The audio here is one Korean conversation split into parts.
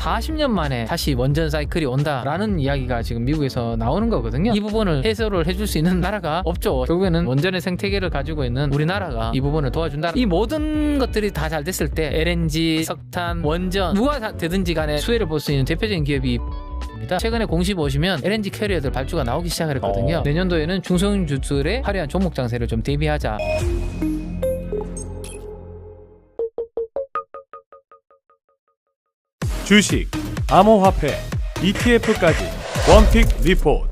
40년 만에 다시 원전 사이클이 온다라는 이야기가 지금 미국에서 나오는 거거든요. 이 부분을 해소를 해줄 수 있는 나라가 없죠. 결국에는 원전의 생태계를 가지고 있는 우리나라가 이 부분을 도와준다. 이 모든 것들이 다 잘 됐을 때 LNG, 석탄, 원전 누가 되든지 간에 수혜를 볼 수 있는 대표적인 기업이 최근에 공시 보시면 LNG 캐리어들 발주가 나오기 시작을 했거든요. 내년도에는 중소형주들의 화려한 종목 장세를 좀 대비하자. 주식, 암호화폐, ETF까지 원픽 리포트.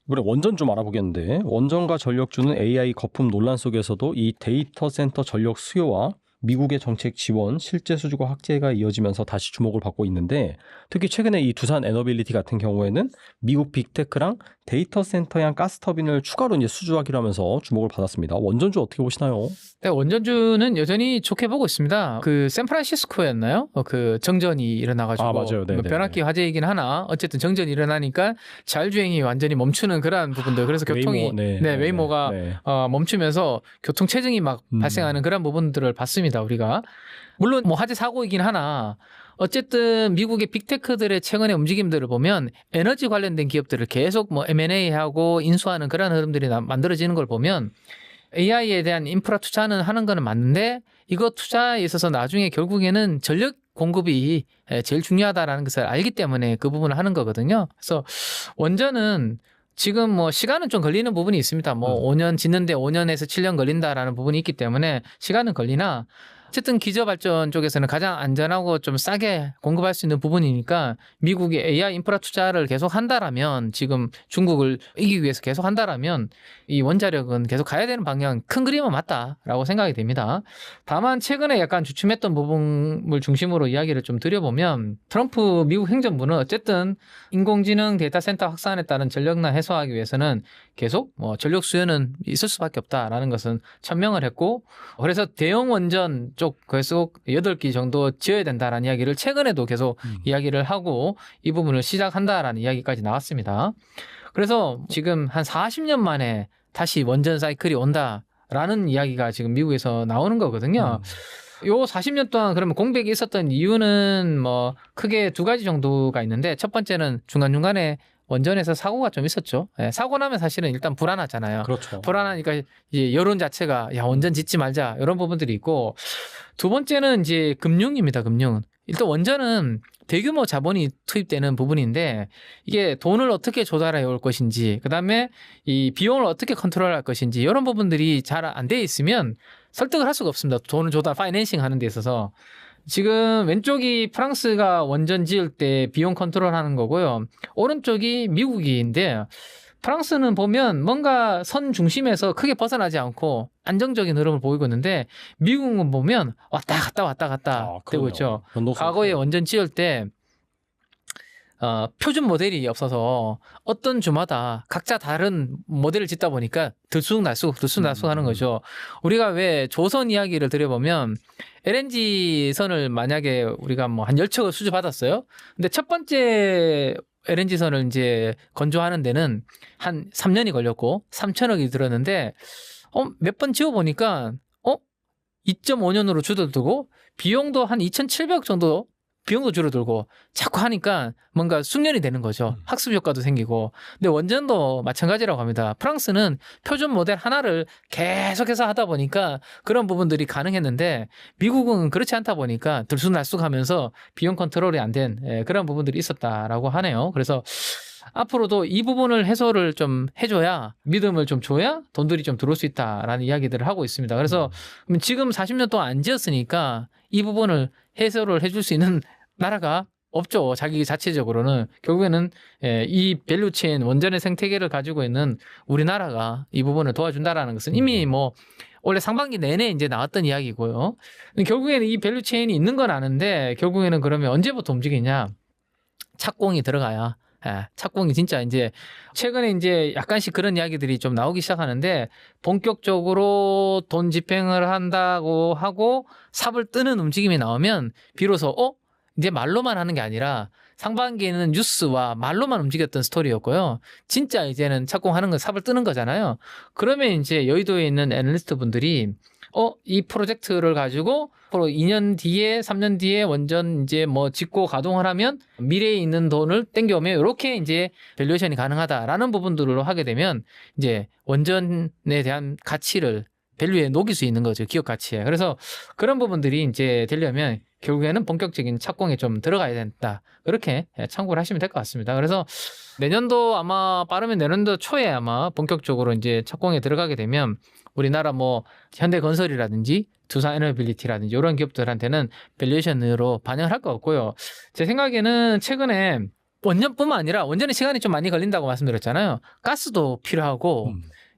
이번에 원전 좀 알아보겠는데, 원전과 전력주는 AI 거품 논란 속에서도 이 데이터 센터 전력 수요와 미국의 정책 지원, 실제 수주가 확대가 이어지면서 다시 주목을 받고 있는데, 특히 최근에 이 두산 에너빌리티 같은 경우에는 미국 빅테크랑 데이터 센터형 가스터빈을 추가로 이제 수주하기로 하면서 주목을 받았습니다. 원전주 어떻게 보시나요? 네, 원전주는 여전히 좋게 보고 있습니다. 그 샌프란시스코였나요? 그 정전이 일어나가지고 맞아요. 네, 변압기 화재이긴 하나 어쨌든 정전이 일어나니까 자율주행이 완전히 멈추는 그러한 부분들. 그래서 교통이 웨이모가 멈추면서 교통 체증이 막 발생하는 그런 부분들을 봤습니다. 우리가 물론 뭐 화재 사고이긴 하나. 어쨌든 미국의 빅테크들의 최근의 움직임들을 보면 에너지 관련된 기업들을 계속 뭐 M&A하고 인수하는 그런 흐름들이 만들어지는 걸 보면 AI에 대한 인프라 투자는 하는 거는 맞는데 이거 투자에 있어서 나중에 결국에는 전력 공급이 제일 중요하다라는 것을 알기 때문에 그 부분을 하는 거거든요. 그래서 원전은 지금 뭐 시간은 좀 걸리는 부분이 있습니다. 뭐 5년 짓는데 5년에서 7년 걸린다라는 부분이 있기 때문에 시간은 걸리나 어쨌든 기저발전 쪽에서는 가장 안전하고 좀 싸게 공급할 수 있는 부분이니까 미국이 AI 인프라 투자를 계속 한다라면 지금 중국을 이기기 위해서 계속 한다라면 이 원자력은 계속 가야 되는 방향 큰 그림은 맞다라고 생각이 됩니다. 다만 최근에 약간 주춤했던 부분을 중심으로 이야기를 좀 드려보면 트럼프 미국 행정부는 어쨌든 인공지능 데이터 센터 확산에 따른 전력난 해소하기 위해서는 계속 뭐 전력 수요는 있을 수밖에 없다라는 것은 천명을 했고 그래서 대형 원전 쪽 계속 8기 정도 지어야 된다라는 이야기를 최근에도 계속 이야기를 하고 이 부분을 시작한다라는 이야기까지 나왔습니다. 그래서 지금 한 40년 만에 다시 원전 사이클이 온다라는 이야기가 지금 미국에서 나오는 거거든요. 요 40년 동안 그러면 공백이 있었던 이유는 뭐 크게 두 가지 정도가 있는데 첫 번째는 중간중간에 원전에서 사고가 좀 있었죠. 네, 사고 나면 사실은 일단 불안하잖아요. 그렇죠. 불안하니까 이제 여론 자체가 야 원전 짓지 말자 이런 부분들이 있고 두 번째는 이제 금융입니다. 금융. 일단 원전은 대규모 자본이 투입되는 부분인데 이게 돈을 어떻게 조달해 올 것인지 그다음에 이 비용을 어떻게 컨트롤할 것인지 이런 부분들이 잘 안 돼 있으면 설득을 할 수가 없습니다. 돈을 조달 파이낸싱 하는 데 있어서. 지금 왼쪽이 프랑스가 원전 지을 때 비용 컨트롤하는 거고요. 오른쪽이 미국인데 프랑스는 보면 뭔가 선 중심에서 크게 벗어나지 않고 안정적인 흐름을 보이고 있는데 미국은 보면 왔다 갔다 되고 있죠. 과거에 원전 지을 때 표준 모델이 없어서 어떤 주마다 각자 다른 모델을 짓다 보니까 들쑥날쑥 하는 거죠. 우리가 왜 조선 이야기를 들여보면 LNG 선을 만약에 우리가 뭐 한 10척을 수주받았어요. 근데 첫 번째 LNG 선을 이제 건조하는 데는 한 3년이 걸렸고 3천억이 들었는데 몇 번 지어보니까 2.5년으로 줄어들고 비용도 한 2,700억 정도 비용도 줄어들고 자꾸 하니까 뭔가 숙련이 되는 거죠. 학습 효과도 생기고. 근데 원전도 마찬가지라고 합니다. 프랑스는 표준 모델 하나를 계속해서 하다 보니까 그런 부분들이 가능했는데 미국은 그렇지 않다 보니까 들쑥날쑥하면서 비용 컨트롤이 안 된 그런 부분들이 있었다라고 하네요. 그래서 앞으로도 이 부분을 해소를 좀 해줘야 믿음을 좀 줘야 돈들이 좀 들어올 수 있다라는 이야기들을 하고 있습니다. 그래서 지금 40년 동안 안 지었으니까 이 부분을 해소를 해줄 수 있는 나라가 없죠. 자기 자체적으로는. 결국에는 이 밸류체인 원전의 생태계를 가지고 있는 우리나라가 이 부분을 도와준다라는 것은 이미 뭐 원래 상반기 내내 이제 나왔던 이야기고요. 결국에는 이 밸류체인이 있는 건 아는데 결국에는 그러면 언제부터 움직이냐. 착공이 들어가야. 착공이 진짜 이제 최근에 이제 약간씩 그런 이야기들이 좀 나오기 시작하는데 본격적으로 돈 집행을 한다고 하고 삽을 뜨는 움직임이 나오면 비로소 이제 말로만 하는 게 아니라 상반기에는 뉴스와 말로만 움직였던 스토리였고요. 진짜 이제는 착공하는 건 삽을 뜨는 거잖아요. 그러면 이제 여의도에 있는 애널리스트 분들이 이 프로젝트를 가지고 앞으로 2년 뒤에 3년 뒤에 원전 이제 뭐 짓고 가동을 하면 미래에 있는 돈을 땡겨오면 이렇게 이제 밸류에이션이 가능하다라는 부분들로 하게 되면 이제 원전에 대한 가치를 밸류에 녹일 수 있는 거죠. 기업 가치에. 그래서 그런 부분들이 이제 되려면 결국에는 본격적인 착공에 좀 들어가야 된다. 그렇게 참고를 하시면 될 것 같습니다. 그래서 내년도 아마 빠르면 내년도 초에 아마 본격적으로 이제 착공에 들어가게 되면 우리나라 뭐 현대건설이라든지 두산에너빌리티라든지 이런 기업들한테는 밸류에이션으로 반영을 할 것 같고요. 제 생각에는 최근에 원전뿐만 아니라 원전의 시간이 좀 많이 걸린다고 말씀드렸잖아요. 가스도 필요하고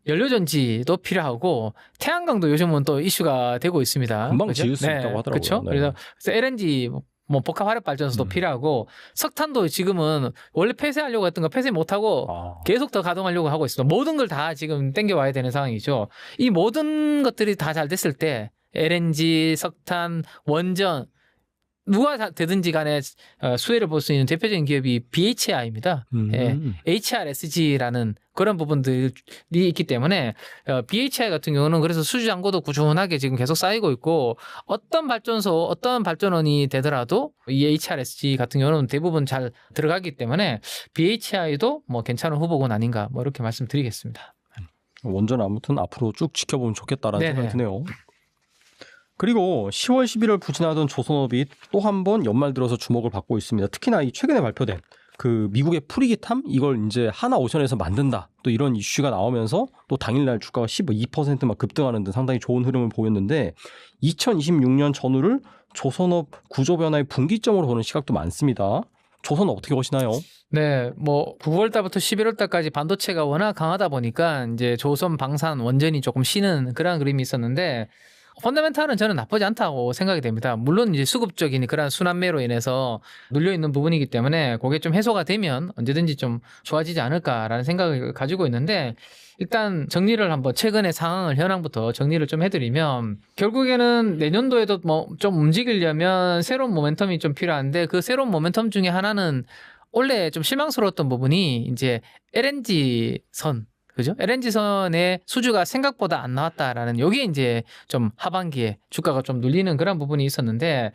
연료전지도 필요하고 태양광도 요즘은 또 이슈가 되고 있습니다. 금방 그렇죠? 지을 수 있다고 하더라고요. 그렇죠. 네. 그래서 LNG 뭐 복합화력발전소도 필요하고 석탄도 지금은 원래 폐쇄하려고 했던 거 폐쇄 못하고 계속 더 가동하려고 하고 있습니다. 모든 걸 다 지금 땡겨와야 되는 상황이죠. 이 모든 것들이 다 잘 됐을 때 LNG, 석탄, 원전 누가 되든지 간에 수혜를 볼 수 있는 대표적인 기업이 BHI입니다. 예, HRSG라는 그런 부분들이 있기 때문에 BHI 같은 경우는 그래서 수주 잔고도 꾸준하게 지금 계속 쌓이고 있고 어떤 발전소, 어떤 발전원이 되더라도 이 HRSG 같은 경우는 대부분 잘 들어가기 때문에 BHI도 뭐 괜찮은 후보군 아닌가 뭐 이렇게 말씀드리겠습니다. 원전 아무튼 앞으로 쭉 지켜보면 좋겠다라는 네네. 생각이 드네요. 그리고 10월 11월 부진하던 조선업이 또 한 번 연말 들어서 주목을 받고 있습니다. 특히나 이 최근에 발표된 그 미국의 프리기탐 이걸 이제 하나오션에서 만든다. 또 이런 이슈가 나오면서 또 당일날 주가가 12%막 급등하는 등 상당히 좋은 흐름을 보였는데 2026년 전후를 조선업 구조 변화의 분기점으로 보는 시각도 많습니다. 조선업 어떻게 보시나요? 네, 뭐 9월 달부터 11월 달까지 반도체가 워낙 강하다 보니까 이제 조선, 방산, 원전이 조금 쉬는 그런 그림이 있었는데 펀더멘탈은 저는 나쁘지 않다고 생각이 됩니다. 물론 이제 수급적인 그런 순환매로 인해서 눌려 있는 부분이기 때문에 그게 좀 해소가 되면 언제든지 좀 좋아지지 않을까라는 생각을 가지고 있는데 일단 정리를 한번 최근의 상황을 현황부터 정리를 좀 해드리면 결국에는 내년도에도 뭐 좀 움직이려면 새로운 모멘텀이 좀 필요한데 그 새로운 모멘텀 중에 하나는 원래 좀 실망스러웠던 부분이 이제 LNG 선 그죠? LNG선의 수주가 생각보다 안 나왔다라는 요게 이제 좀 하반기에 주가가 좀 눌리는 그런 부분이 있었는데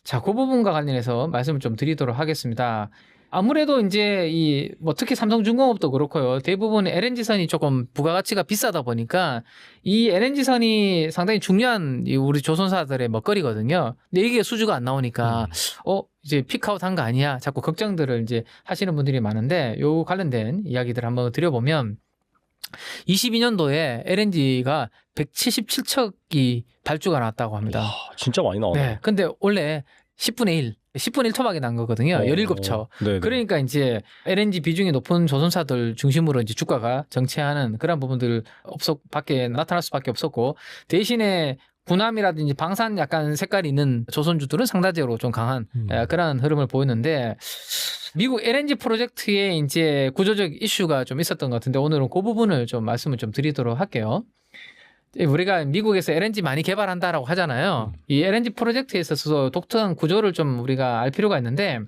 자, 그 부분과 관련해서 말씀을 좀 드리도록 하겠습니다. 아무래도 이제 이 뭐 특히 삼성중공업도 그렇고요. 대부분 LNG선이 조금 부가가치가 비싸다 보니까 이 LNG선이 상당히 중요한 이 우리 조선사들의 먹거리거든요. 근데 이게 수주가 안 나오니까 이제 피크아웃 한 거 아니야? 자꾸 걱정들을 이제 하시는 분들이 많은데 요 관련된 이야기들 한번 드려보면 22년도에 LNG가 177척이 발주가 나왔다고 합니다. 와, 진짜 많이 나오네. 네. 근데 원래 10분의 1 토막이 난 거거든요. 17척. 네네. 그러니까 이제 LNG 비중이 높은 조선사들 중심으로 이제 주가가 정체하는 그런 부분들 밖에 나타날 수밖에 없었고 대신에 군함이라든지 방산 약간 색깔이 있는 조선주들은 상대적으로 좀 강한 그런 흐름을 보였는데 미국 LNG 프로젝트에 이제 구조적 이슈가 좀 있었던 것 같은데 오늘은 그 부분을 좀 말씀을 좀 드리도록 할게요. 우리가 미국에서 LNG 많이 개발한다라고 하잖아요. 이 LNG 프로젝트에 있어서 독특한 구조를 좀 우리가 알 필요가 있는데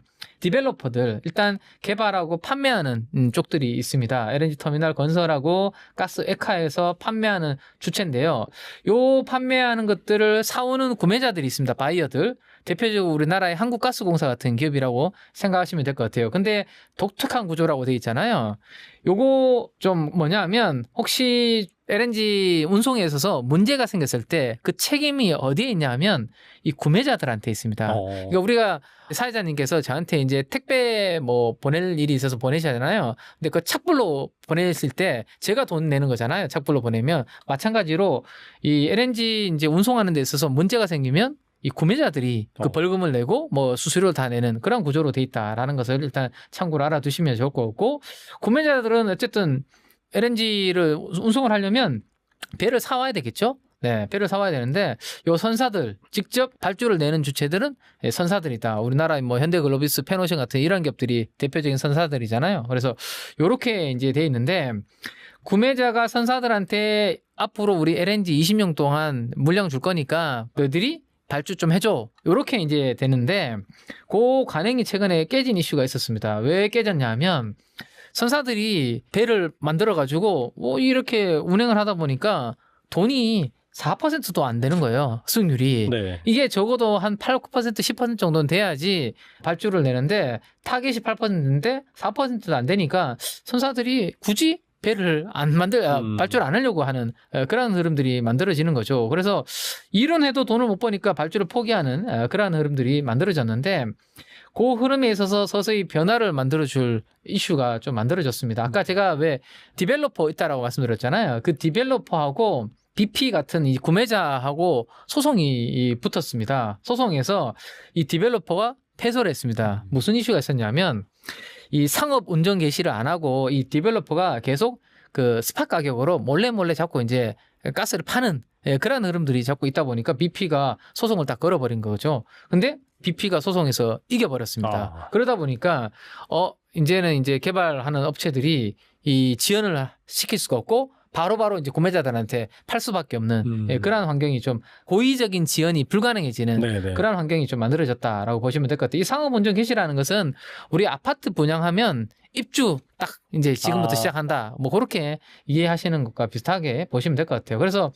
디벨로퍼들 일단 개발하고 판매하는 쪽들이 있습니다. LNG 터미널 건설하고 가스 액화해서 판매하는 주체인데요. 요 판매하는 것들을 사오는 구매자들이 있습니다. 바이어들. 대표적으로 우리나라의 한국가스공사 같은 기업이라고 생각하시면 될 것 같아요. 근데 독특한 구조라고 돼 있잖아요. 요거 좀 뭐냐면 혹시 LNG 운송에 있어서 문제가 생겼을 때 그 책임이 어디에 있냐면 이 구매자들한테 있습니다. 그러니까 우리가 사회자님께서 저한테 이제 택배 뭐 보낼 일이 있어서 보내시잖아요. 근데 그 착불로 보냈을 때 제가 돈 내는 거잖아요. 착불로 보내면 마찬가지로 이 LNG 이제 운송하는 데 있어서 문제가 생기면 이 구매자들이 그 벌금을 내고 뭐 수수료를 다 내는 그런 구조로 돼 있다라는 것을 일단 참고로 알아두시면 좋을 것 같고 구매자들은 어쨌든 LNG를 운송을 하려면 배를 사와야 되겠죠? 네, 배를 사와야 되는데 요 선사들 직접 발주를 내는 주체들은 선사들이다. 우리나라 뭐 현대글로비스, 페노션 같은 이런 기업들이 대표적인 선사들이잖아요. 그래서 요렇게 이제 돼 있는데 구매자가 선사들한테 앞으로 우리 LNG 20년 동안 물량 줄 거니까 너희들이 발주 좀 해줘. 요렇게 이제 되는데 그 관행이 최근에 깨진 이슈가 있었습니다. 왜 깨졌냐면 선사들이 배를 만들어가지고 뭐 이렇게 운행을 하다 보니까 돈이 4%도 안 되는 거예요. 수익률이. 네. 이게 적어도 한 8%, 10% 정도는 돼야지 발주를 내는데 타겟이 8%인데 4%도 안 되니까 선사들이 굳이 배를 발주를 안 하려고 하는 그런 흐름들이 만들어지는 거죠. 그래서 일은 해도 돈을 못 버니까 발주를 포기하는 그런 흐름들이 만들어졌는데 그 흐름에 있어서 서서히 변화를 만들어줄 이슈가 좀 만들어졌습니다. 아까 제가 왜 디벨로퍼 있다라고 말씀드렸잖아요. 그 디벨로퍼하고 BP 같은 이 구매자하고 소송이 붙었습니다. 소송에서 이 디벨로퍼가 패소를 했습니다. 무슨 이슈가 있었냐면 이 상업 운전 개시를 안 하고 이 디벨로퍼가 계속 그 스팟 가격으로 몰래 자꾸 이제 가스를 파는 그런 흐름들이 자꾸 있다 보니까 BP가 소송을 딱 걸어버린 거죠. 근데 BP가 소송에서 이겨버렸습니다. 그러다 보니까 이제는 이제 개발하는 업체들이 이 지연을 시킬 수가 없고 바로바로 이제 구매자들한테 팔 수밖에 없는 그런 환경이 좀 고의적인 지연이 불가능해지는 네네. 그런 환경이 좀 만들어졌다라고 보시면 될 것 같아요. 이 상업운전 개시라는 것은 우리 아파트 분양하면 입주 딱 이제 지금부터 시작한다. 뭐 그렇게 이해하시는 것과 비슷하게 보시면 될 것 같아요. 그래서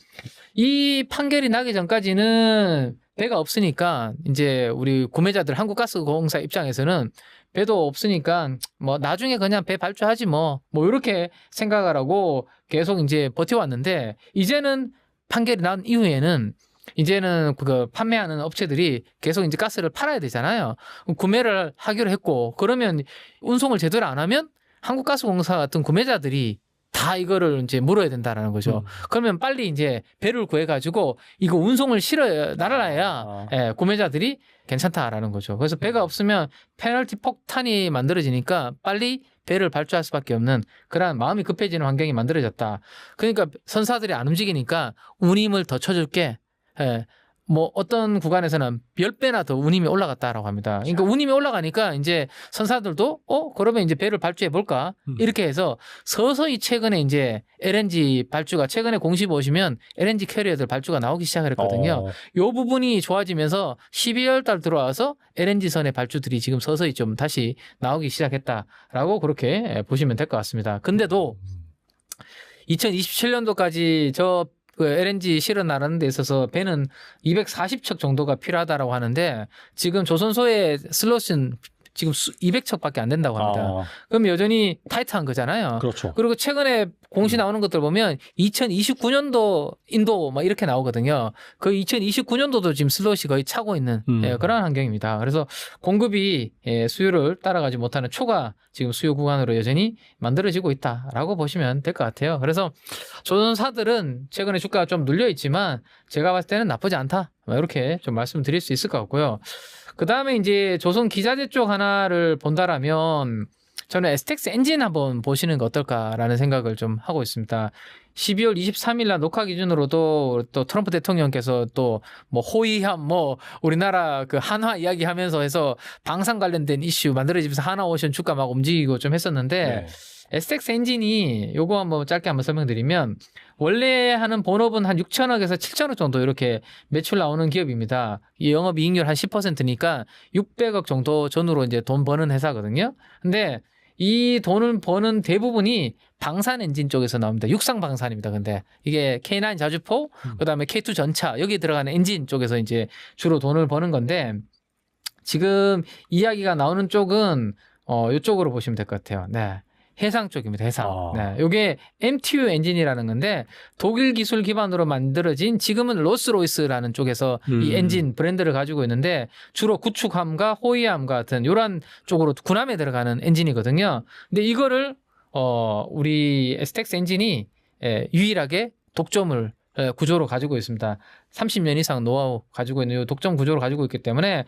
이 판결이 나기 전까지는 배가 없으니까 이제 우리 구매자들 한국가스공사 입장에서는 배도 없으니까 뭐 나중에 그냥 배 발주하지 뭐 이렇게 생각을 하고 계속 이제 버텨왔는데 이제는 판결이 난 이후에는 이제는 그 판매하는 업체들이 계속 이제 가스를 팔아야 되잖아요. 구매를 하기로 했고 그러면 운송을 제대로 안 하면 한국가스공사 같은 구매자들이 다 이거를 이제 물어야 된다라는 거죠. 그러면 빨리 이제 배를 구해가지고 이거 운송을 날아야 구매자들이 괜찮다라는 거죠. 그래서 배가 없으면 페널티 폭탄이 만들어지니까 빨리 배를 발주할 수밖에 없는 그런 마음이 급해지는 환경이 만들어졌다. 그러니까 선사들이 안 움직이니까 운임을 더 쳐줄게. 뭐 어떤 구간에서는 10배나 더 운임이 올라갔다라고 합니다. 그러니까 운임이 올라가니까 이제 선사들도 그러면 이제 배를 발주해 볼까 이렇게 해서 서서히 최근에 이제 LNG 발주가 최근에 공시 보시면 LNG 캐리어들 발주가 나오기 시작을 했거든요. 요 부분이 좋아지면서 12월 달 들어와서 LNG 선의 발주들이 지금 서서히 좀 다시 나오기 시작했다라고 그렇게 보시면 될 것 같습니다. 근데도 2027년도까지 그 LNG 실어 나르는 데 있어서 배는 240척 정도가 필요하다라고 하는데 지금 조선소의 슬롯은 지금 200척밖에 안 된다고 합니다. 그럼 여전히 타이트한 거잖아요. 그렇죠. 그리고 최근에 공시 나오는 것들 보면 2029년도 인도 막 이렇게 나오거든요. 그 2029년도도 지금 슬롯이 거의 차고 있는 그런 환경입니다. 그래서 공급이 수요를 따라가지 못하는 초과 지금 수요 구간으로 여전히 만들어지고 있다라고 보시면 될 것 같아요. 그래서 조선사들은 최근에 주가가 좀 눌려 있지만 제가 봤을 때는 나쁘지 않다. 이렇게 좀 말씀드릴 수 있을 것 같고요. 그 다음에 이제 조선 기자재 쪽 하나를 본다라면 저는 STX 엔진 한번 보시는 거 어떨까라는 생각을 좀 하고 있습니다. 12월 23일 날 녹화 기준으로도 또 트럼프 대통령께서 또 뭐 호위함 우리나라 그 한화 이야기 하면서 해서 방산 관련된 이슈 만들어지면서 한화오션 주가 막 움직이고 좀 했었는데 STX 엔진이 요거 한번 짧게 한번 설명드리면 원래 하는 본업은 한 6천억에서 7천억 정도 이렇게 매출 나오는 기업입니다. 이 영업이익률 한 10%니까 600억 정도 전후로 이제 돈 버는 회사거든요. 근데 이 돈을 버는 대부분이 방산 엔진 쪽에서 나옵니다. 육상 방산입니다. 근데 이게 K9 자주포, 그다음에 K2 전차 여기 들어가는 엔진 쪽에서 이제 주로 돈을 버는 건데 지금 이야기가 나오는 쪽은 이쪽으로 보시면 될 것 같아요. 네. 해상 쪽입니다. 해상. 네. 이게 MTU 엔진이라는 건데 독일 기술 기반으로 만들어진 지금은 로스로이스라는 쪽에서 이 엔진 브랜드를 가지고 있는데 주로 구축함과 호위함 같은 이런 쪽으로 군함에 들어가는 엔진이거든요. 근데 이거를 우리 STX 엔진이 유일하게 독점을 구조로 가지고 있습니다. 30년 이상 노하우 가지고 있는 이 독점 구조를 가지고 있기 때문에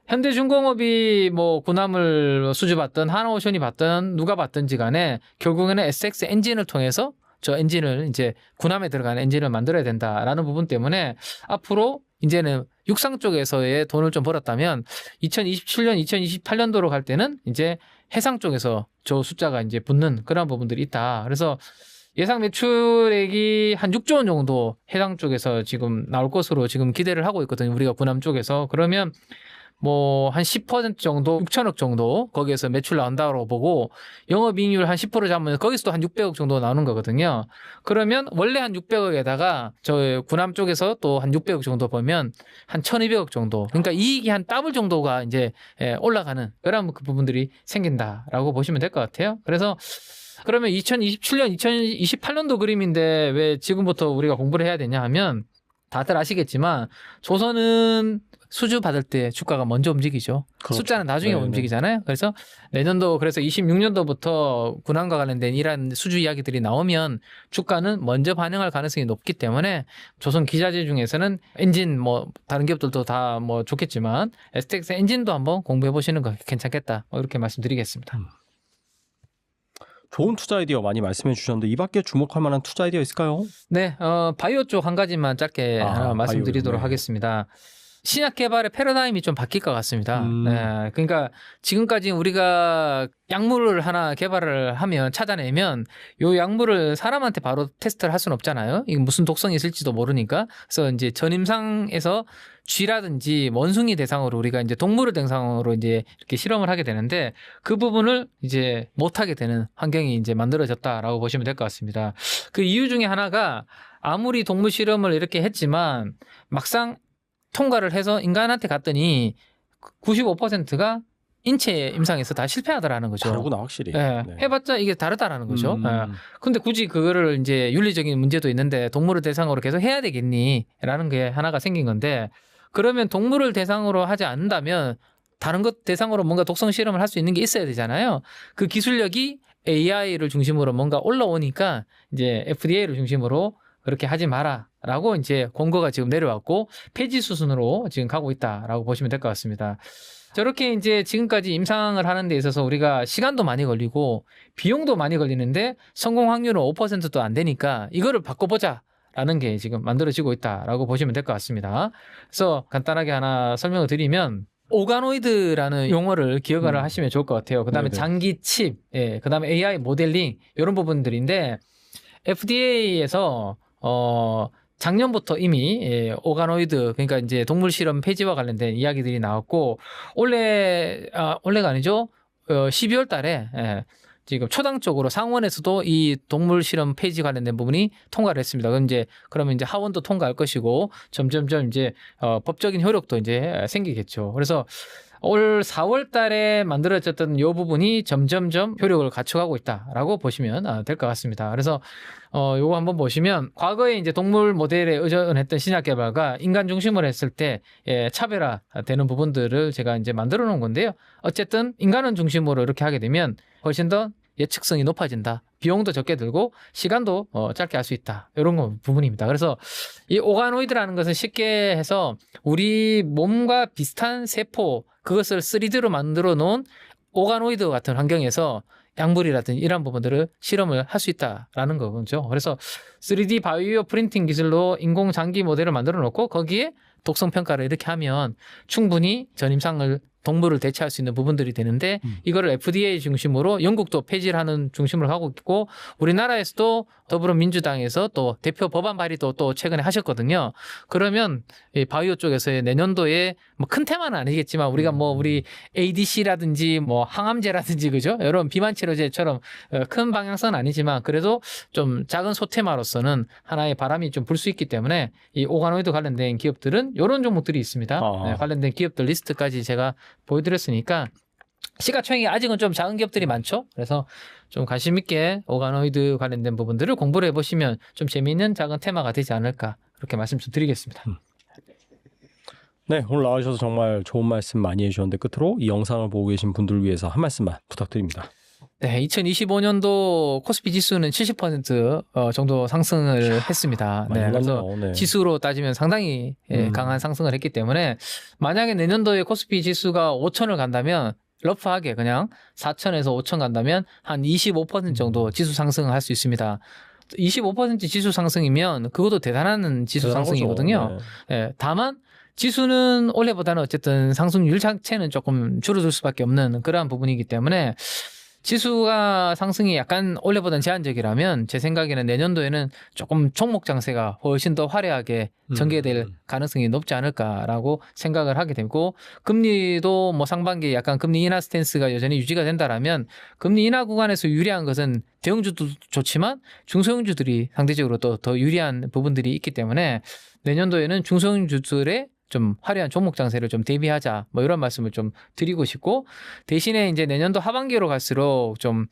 현대중공업이 뭐 군함을 수주받든 하나오션이 받든 누가 받든지 간에 결국에는 STX 엔진을 통해서 저 엔진을 이제 군함에 들어가는 엔진을 만들어야 된다라는 부분 때문에 앞으로 이제는 육상 쪽에서의 돈을 좀 벌었다면 2027년, 2028년도로 갈 때는 이제 해상 쪽에서 저 숫자가 이제 붙는 그런 부분들이 있다. 그래서 예상 매출액이 한 6조 원 정도 해상 쪽에서 지금 나올 것으로 지금 기대를 하고 있거든요. 우리가 군함 쪽에서. 그러면 뭐 한 10% 정도, 6천억 정도 거기에서 매출 나온다고 보고 영업이익률 한 10% 잡으면 거기서도 한 600억 정도 나오는 거거든요. 그러면 원래 한 600억에다가 저 군함 쪽에서 또 한 600억 정도 보면 한 1200억 정도. 그러니까 이익이 한 더블 정도가 이제 올라가는 그런 그 부분들이 생긴다라고 보시면 될 것 같아요. 그래서 그러면 2027년, 2028년도 그림인데 왜 지금부터 우리가 공부를 해야 되냐 하면 다들 아시겠지만 조선은 수주 받을 때 주가가 먼저 움직이죠. 그렇죠. 숫자는 나중에 네네. 움직이잖아요. 그래서 내년도 그래서 26년도부터 군함과 관련된 이러한 수주 이야기들이 나오면 주가는 먼저 반영할 가능성이 높기 때문에 조선 기자재 중에서는 엔진 뭐 다른 기업들도 다 뭐 좋겠지만 STX 엔진도 한번 공부해 보시는 거 괜찮겠다. 이렇게 말씀드리겠습니다. 좋은 투자 아이디어 많이 말씀해 주셨는데 이 밖에 주목할 만한 투자 아이디어 있을까요? 네, 바이오 쪽 한 가지만 짧게 하나 말씀드리도록 하겠습니다. 신약 개발의 패러다임이 좀 바뀔 것 같습니다. 네, 그러니까 지금까지 우리가 약물을 하나 개발을 하면 찾아내면 요 약물을 사람한테 바로 테스트를 할 수는 없잖아요. 이게 무슨 독성이 있을지도 모르니까. 그래서 이제 전임상에서 쥐라든지 원숭이 대상으로 우리가 이제 동물을 대상으로 이제 이렇게 실험을 하게 되는데 그 부분을 이제 못하게 되는 환경이 이제 만들어졌다라고 보시면 될 것 같습니다. 그 이유 중에 하나가 아무리 동물 실험을 이렇게 했지만 막상 통과를 해서 인간한테 갔더니 95%가 인체 임상에서 다 실패하더라는 거죠. 다르구나 확실히. 네. 네. 해봤자 이게 다르다라는 거죠. 네. 근데 굳이 그거를 이제 윤리적인 문제도 있는데 동물을 대상으로 계속 해야 되겠니? 라는 게 하나가 생긴 건데 그러면 동물을 대상으로 하지 않는다면 다른 것 대상으로 뭔가 독성 실험을 할 수 있는 게 있어야 되잖아요. 그 기술력이 AI를 중심으로 뭔가 올라오니까 이제 FDA를 중심으로 그렇게 하지 마라라고 이제 권고가 지금 내려왔고 폐지 수순으로 지금 가고 있다라고 보시면 될 것 같습니다. 저렇게 이제 지금까지 임상을 하는 데 있어서 우리가 시간도 많이 걸리고 비용도 많이 걸리는데 성공 확률은 5%도 안 되니까 이거를 바꿔보자라는 게 지금 만들어지고 있다라고 보시면 될 것 같습니다. 그래서 간단하게 하나 설명을 드리면 오가노이드라는 용어를 기억을 하시면 좋을 것 같아요. 그다음에 장기 칩, 예, 그다음에 AI 모델링 이런 부분들인데 FDA에서 작년부터 이미 오가노이드 그러니까 이제 동물 실험 폐지와 관련된 이야기들이 나왔고 올해가 아니죠. 12월 달에 지금 초당적으로 상원에서도 이 동물 실험 폐지 관련된 부분이 통과를 했습니다. 그러면 이제 하원도 통과할 것이고 점점점 이제 법적인 효력도 이제 생기겠죠. 그래서 올 4월 달에 만들어졌던 이 부분이 점점점 효력을 갖춰가고 있다라고 보시면 될 것 같습니다. 그래서 요거 한번 보시면 과거에 이제 동물 모델에 의존했던 신약 개발과 인간 중심으로 했을 때 차별화되는 부분들을 제가 이제 만들어 놓은 건데요. 어쨌든 인간은 중심으로 이렇게 하게 되면 훨씬 더 예측성이 높아진다. 비용도 적게 들고 시간도 짧게 할 수 있다. 이런 부분입니다. 그래서 이 오가노이드라는 것은 쉽게 해서 우리 몸과 비슷한 세포 그것을 3D로 만들어 놓은 오가노이드 같은 환경에서 약물이라든지 이런 부분들을 실험을 할 수 있다라는 거죠. 그래서 3D 바이오 프린팅 기술로 인공 장기 모델을 만들어 놓고 거기에 독성 평가를 이렇게 하면 충분히 전임상을 동물을 대체할 수 있는 부분들이 되는데 이거를 FDA 중심으로 영국도 폐지를 하는 중심으로 가고 있고 우리나라에서도 더불어민주당에서 또 대표 법안 발의도 또 최근에 하셨거든요. 그러면 이 바이오 쪽에서의 내년도에 뭐 큰 테마는 아니겠지만 우리가 뭐 우리 ADC라든지 뭐 항암제라든지 그죠? 이런 비만 치료제처럼 큰 방향성은 아니지만 그래도 좀 작은 소테마로서는 하나의 바람이 좀 불 수 있기 때문에 이 오가노이드 관련된 기업들은 이런 종목들이 있습니다. 네, 관련된 기업들 리스트까지 제가 보여드렸으니까 시가총액이 아직은 좀 작은 기업들이 많죠. 그래서 좀 관심 있게 오가노이드 관련된 부분들을 공부를 해보시면 좀 재미있는 작은 테마가 되지 않을까 그렇게 말씀 좀 드리겠습니다. 네, 오늘 나와주셔서 정말 좋은 말씀 많이 해주셨는데 끝으로 이 영상을 보고 계신 분들을 위해서 한 말씀만 부탁드립니다. 네, 2025년도 코스피 지수는 70% 정도 상승을 했습니다. 네, 그래서 지수로 따지면 상당히 강한 상승을 했기 때문에 만약에 내년도에 코스피 지수가 5천을 간다면 러프하게 그냥 4천에서 5천 간다면 한 25% 정도 지수 상승을 할 수 있습니다. 25% 지수 상승이면 그것도 대단한 지수 상승이거든요. 네, 다만 지수는 올해보다는 어쨌든 상승률 자체는 조금 줄어들 수밖에 없는 그러한 부분이기 때문에 지수가 상승이 약간 올해보다는 제한적이라면 제 생각에는 내년도에는 조금 종목 장세가 훨씬 더 화려하게 전개될 가능성이 높지 않을까라고 생각을 하게 되고 금리도 뭐 상반기에 약간 금리 인하 스탠스가 여전히 유지가 된다라면 금리 인하 구간에서 유리한 것은 대형주도 좋지만 중소형주들이 상대적으로 또 더 유리한 부분들이 있기 때문에 내년도에는 중소형주들의 좀 화려한 종목 장세를 좀 대비하자 뭐 이런 말씀을 좀 드리고 싶고 대신에 이제 내년도 하반기로 갈수록 좀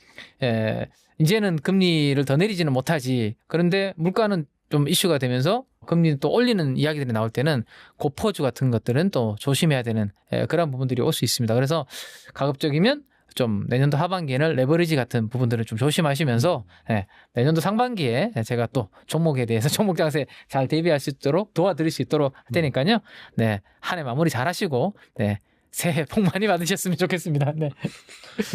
이제는 금리를 더 내리지는 못하지 그런데 물가는 좀 이슈가 되면서 금리 또 올리는 이야기들이 나올 때는 고퍼주 같은 것들은 또 조심해야 되는 그런 부분들이 올 수 있습니다. 그래서 가급적이면 좀 내년도 하반기에는 레버리지 같은 부분들을 좀 조심하시면서 내년도 상반기에 제가 또 종목에 대해서 종목 장세 잘 대비할 수 있도록 도와드릴 수 있도록 할 테니까요. 네, 한 해 마무리 잘 하시고 새해 복 많이 받으셨으면 좋겠습니다. 네.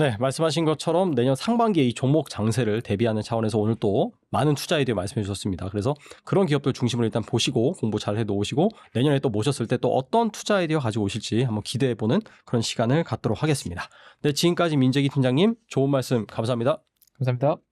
네, 말씀하신 것처럼 내년 상반기에 이 종목 장세를 대비하는 차원에서 오늘 또 많은 투자 아이디어 말씀해 주셨습니다. 그래서 그런 기업들 중심으로 일단 보시고 공부 잘 해 놓으시고 내년에 또 모셨을 때 또 어떤 투자 아이디어 가지고 오실지 한번 기대해 보는 그런 시간을 갖도록 하겠습니다. 네, 지금까지 민재기 팀장님 좋은 말씀 감사합니다. 감사합니다.